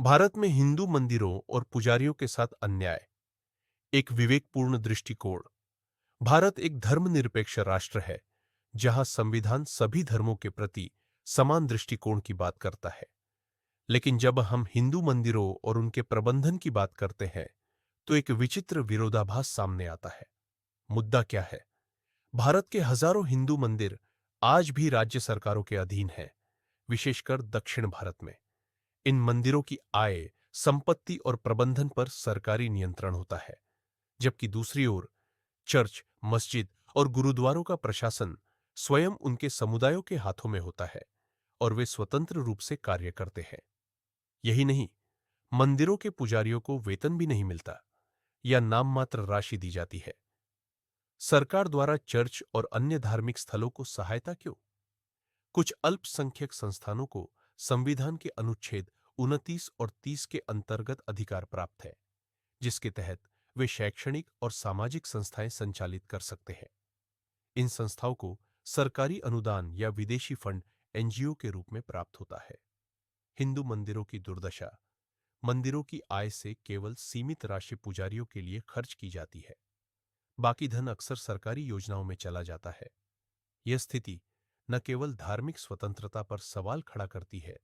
भारत में हिंदू मंदिरों और पुजारियों के साथ अन्याय। एक विवेकपूर्ण दृष्टिकोण। भारत एक धर्मनिरपेक्ष राष्ट्र है, जहां संविधान सभी धर्मों के प्रति समान दृष्टिकोण की बात करता है। लेकिन जब हम हिंदू मंदिरों और उनके प्रबंधन की बात करते हैं, तो एक विचित्र विरोधाभास सामने आता है। मुद्दा क्या है? भारत के हजारों हिंदू मंदिर आज भी राज्य सरकारों के अधीन हैं, विशेषकर दक्षिण भारत में। इन मंदिरों की आय, संपत्ति और प्रबंधन पर सरकारी नियंत्रण होता है, जबकि दूसरी ओर चर्च, मस्जिद और गुरुद्वारों का प्रशासन स्वयं उनके समुदायों के हाथों में होता है और वे स्वतंत्र रूप से कार्य करते हैं। यही नहीं, मंदिरों के पुजारियों को वेतन भी नहीं मिलता या नाम मात्र राशि दी जाती है। सरकार द्वारा चर्च और अन्य धार्मिक स्थलों को सहायता क्यों? कुछ अल्पसंख्यक संस्थानों को संविधान के अनुच्छेद 29 और 30 के अंतर्गत अधिकार प्राप्त है, जिसके तहत वे शैक्षणिक और सामाजिक संस्थाएं संचालित कर सकते हैं। इन संस्थाओं को सरकारी अनुदान या विदेशी फंड एनजीओ के रूप में प्राप्त होता है। हिंदू मंदिरों की दुर्दशा। मंदिरों की आय से केवल सीमित राशि पुजारियों के लिए खर्च की जाती है। बाकी धन अक्सर सरकारी योजनाओं में चला जाता है। यह स्थिति न केवल धार्मिक स्वतंत्रता पर सवाल खड़ा करती है,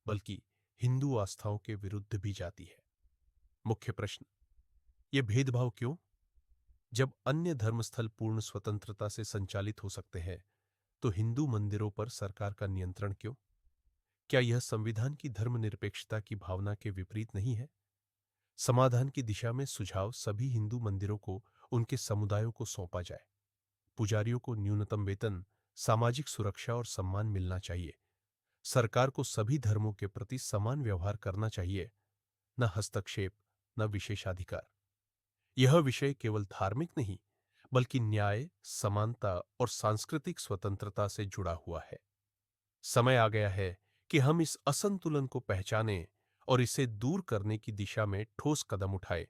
बल्कि हिंदू आस्थाओं के विरुद्ध भी जाती है। मुख्य प्रश्न: यह भेदभाव क्यों? जब अन्य धर्मस्थल पूर्ण स्वतंत्रता से संचालित हो सकते हैं, तो हिंदू मंदिरों पर सरकार का नियंत्रण क्यों? क्या यह संविधान की धर्मनिरपेक्षता की भावना के विपरीत नहीं है? समाधान की दिशा में सुझाव: सभी हिंदू मंदिरों को उनके समुदायों को सौंपा जाए। पुजारियों को न्यूनतम वेतन, सामाजिक सुरक्षा और सम्मान मिलना चाहिए। सरकार को सभी धर्मों के प्रति समान व्यवहार करना चाहिए, न हस्तक्षेप, न विशेषाधिकार। यह विषय केवल धार्मिक नहीं, बल्कि न्याय, समानता और सांस्कृतिक स्वतंत्रता से जुड़ा हुआ है। समय आ गया है कि हम इस असंतुलन को पहचानें और इसे दूर करने की दिशा में ठोस कदम उठाएं।